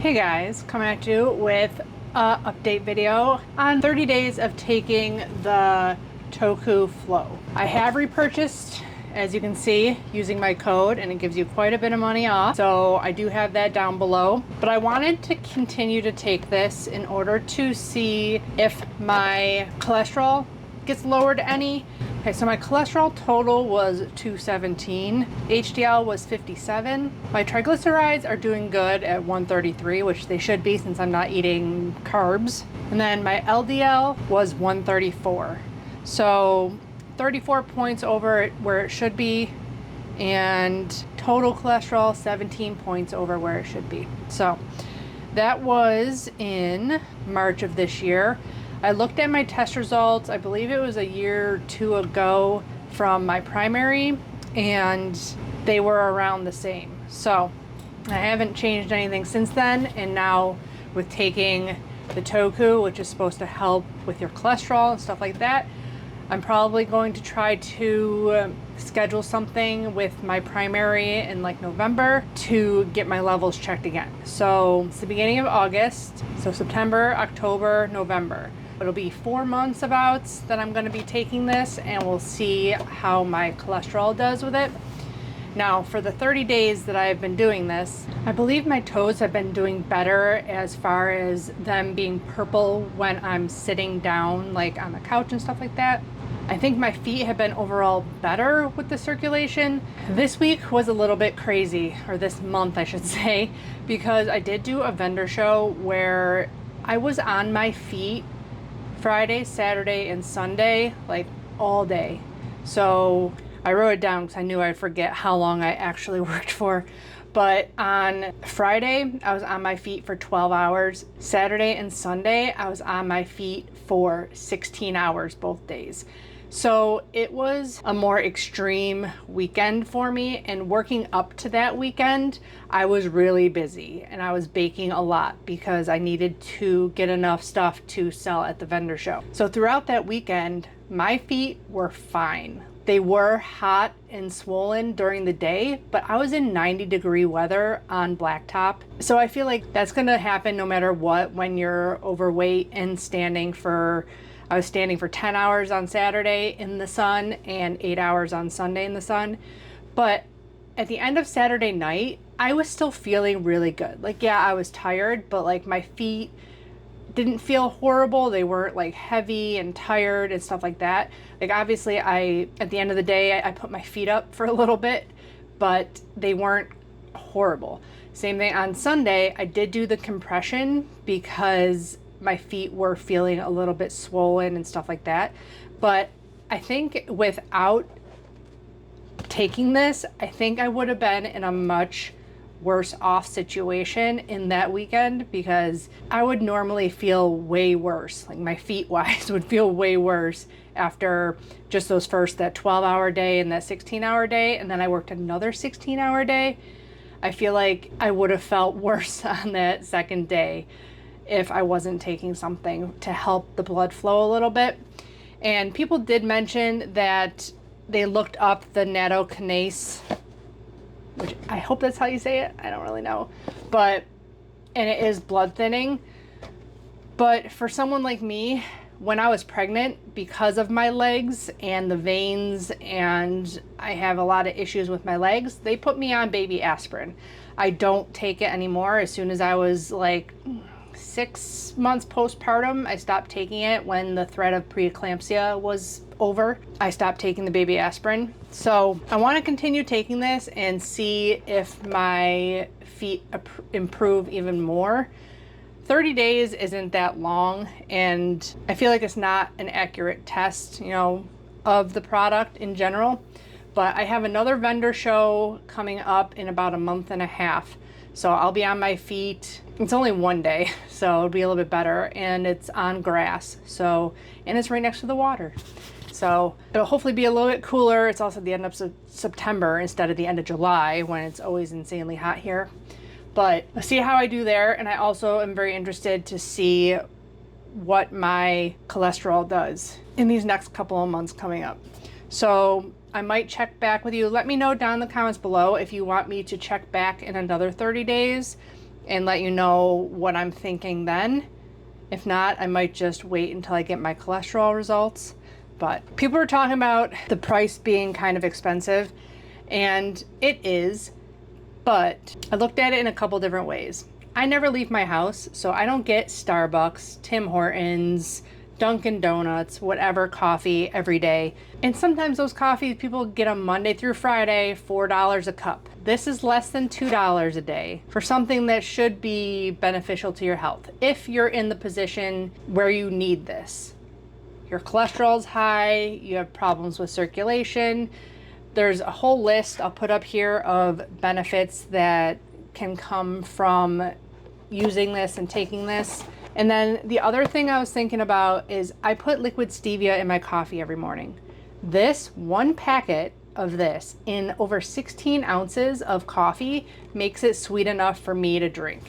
Hey guys, coming at you with a update video on 30 days of taking the Toku Flow. I have repurchased, as you can see, using my code, and it gives you quite a bit of money off. So I do have that down below, but I wanted to continue to take this in order to see if my cholesterol gets lowered any. Okay, so my cholesterol total was 217. HDL was 57. My triglycerides are doing good at 133, which they should be since I'm not eating carbs. And then my LDL was 134. So 34 points over where it should be, and total cholesterol 17 points over where it should be. So that was in March of this year. I looked at my test results, I believe it was a year or two ago from my primary, and they were around the same. So I haven't changed anything since then, and now with taking the Toku, which is supposed to help with your cholesterol and stuff like that, I'm probably going to try to schedule something with my primary in like November to get my levels checked again. So it's the beginning of August, so September, October, November. It'll be 4 months about that I'm going to be taking this, and we'll see how my cholesterol does with it. Now, for the 30 days that I've been doing this, I believe my toes have been doing better as far as them being purple when I'm sitting down, like on the couch and stuff like that. I think my feet have been overall better with the circulation. This week was a little bit crazy, or this month I should say, because I did do a vendor show where I was on my feet Friday, Saturday, and Sunday, like all day. So I wrote it down because I knew I'd forget how long I actually worked for. But on Friday, I was on my feet for 12 hours. Saturday and Sunday, I was on my feet for 16 hours both days. So it was a more extreme weekend for me, and working up to that weekend, I was really busy and I was baking a lot because I needed to get enough stuff to sell at the vendor show. So throughout that weekend, my feet were fine. They were hot and swollen during the day, but I was in 90-degree weather on blacktop. So I feel like that's gonna happen no matter what when you're overweight and standing for, I was standing for 10 hours on Saturday in the sun and 8 hours on Sunday in the sun. But at the end of Saturday night, I was still feeling really good. Like, yeah, I was tired, but like my feet didn't feel horrible. They weren't like heavy and tired and stuff like that. Like obviously at the end of the day, I put my feet up for a little bit, but they weren't horrible. Same thing on Sunday, I did do the compression because my feet were feeling a little bit swollen and stuff like that. But I think without taking this, I think I would have been in a much worse off situation in that weekend, because I would normally feel way worse. Like my feet wise would feel way worse after just that 12-hour day and that 16-hour day. And then I worked another 16-hour day. I feel like I would have felt worse on that second day if I wasn't taking something to help the blood flow a little bit. And people did mention that they looked up the nattokinase, which I hope that's how you say it. I don't really know. And it is blood thinning. But for someone like me, when I was pregnant, because of my legs and the veins, and I have a lot of issues with my legs, they put me on baby aspirin. I don't take it anymore. As soon as I was like 6 months postpartum, I stopped taking it. When the threat of preeclampsia was over, I stopped taking the baby aspirin. So I want to continue taking this and see if my feet improve even more. 30 days isn't that long, and I feel like it's not an accurate test, of the product in general. But I have another vendor show coming up in about a month and a half. So I'll be on my feet. It's only one day, so it'll be a little bit better, and it's on grass. And it's right next to the water. So it'll hopefully be a little bit cooler. It's also the end of September instead of the end of July when it's always insanely hot here. But let's see how I do there. And I also am very interested to see what my cholesterol does in these next couple of months coming up. So I might check back with you. Let me know down in the comments below if you want me to check back in another 30 days and let you know what I'm thinking then. If not, I might just wait until I get my cholesterol results. But people are talking about the price being kind of expensive, and it is, but I looked at it in a couple different ways. I never leave my house, so I don't get Starbucks, Tim Hortons, Dunkin' Donuts, whatever coffee every day. And sometimes those coffees people get them Monday through Friday, $4 a cup. This is less than $2 a day for something that should be beneficial to your health if you're in the position where you need this. Your cholesterol's high, you have problems with circulation. There's a whole list I'll put up here of benefits that can come from using this and taking this. And then the other thing I was thinking about is I put liquid stevia in my coffee every morning. This one packet of this in over 16 ounces of coffee makes it sweet enough for me to drink.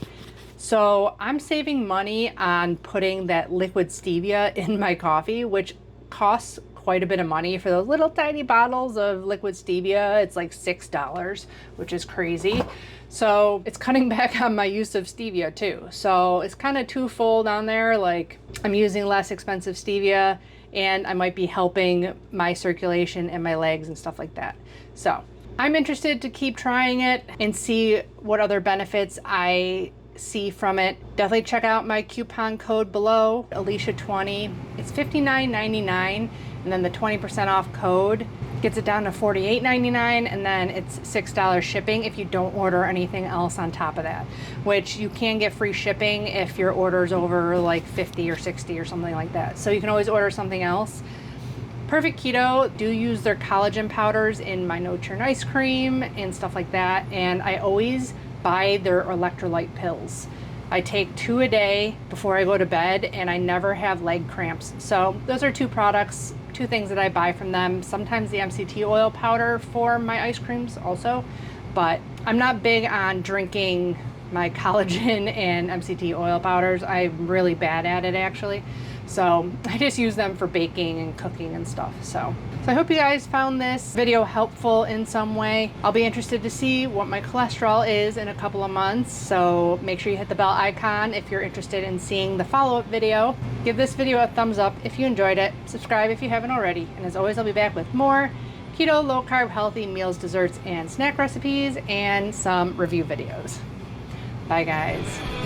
So I'm saving money on putting that liquid stevia in my coffee, which costs quite a bit of money for those little tiny bottles of liquid stevia. It's like $6, which is crazy. So it's cutting back on my use of stevia too. So it's kind of twofold on there. Like I'm using less expensive stevia and I might be helping my circulation and my legs and stuff like that. So I'm interested to keep trying it and see what other benefits I see from it. Definitely check out my coupon code below, Alicia20. It's $59.99, and then the 20% off code gets it down to $48.99, and then it's $6 shipping if you don't order anything else on top of that, which you can get free shipping if your order's over like 50 or 60 or something like that. So you can always order something else. Perfect Keto do use their collagen powders in my no churn ice cream and stuff like that, and I always buy their electrolyte pills. I take 2 a day before I go to bed, and I never have leg cramps. So those are 2 products, 2 things that I buy from them. Sometimes the MCT oil powder for my ice creams also, but I'm not big on drinking my collagen and MCT oil powders. I'm really bad at it actually. So I just use them for baking and cooking and stuff. So I hope you guys found this video helpful in some way. I'll be interested to see what my cholesterol is in a couple of months. So make sure you hit the bell icon if you're interested in seeing the follow-up video. Give this video a thumbs up if you enjoyed it. Subscribe if you haven't already. And as always, I'll be back with more keto, low carb, healthy meals, desserts, and snack recipes, and some review videos. Bye guys.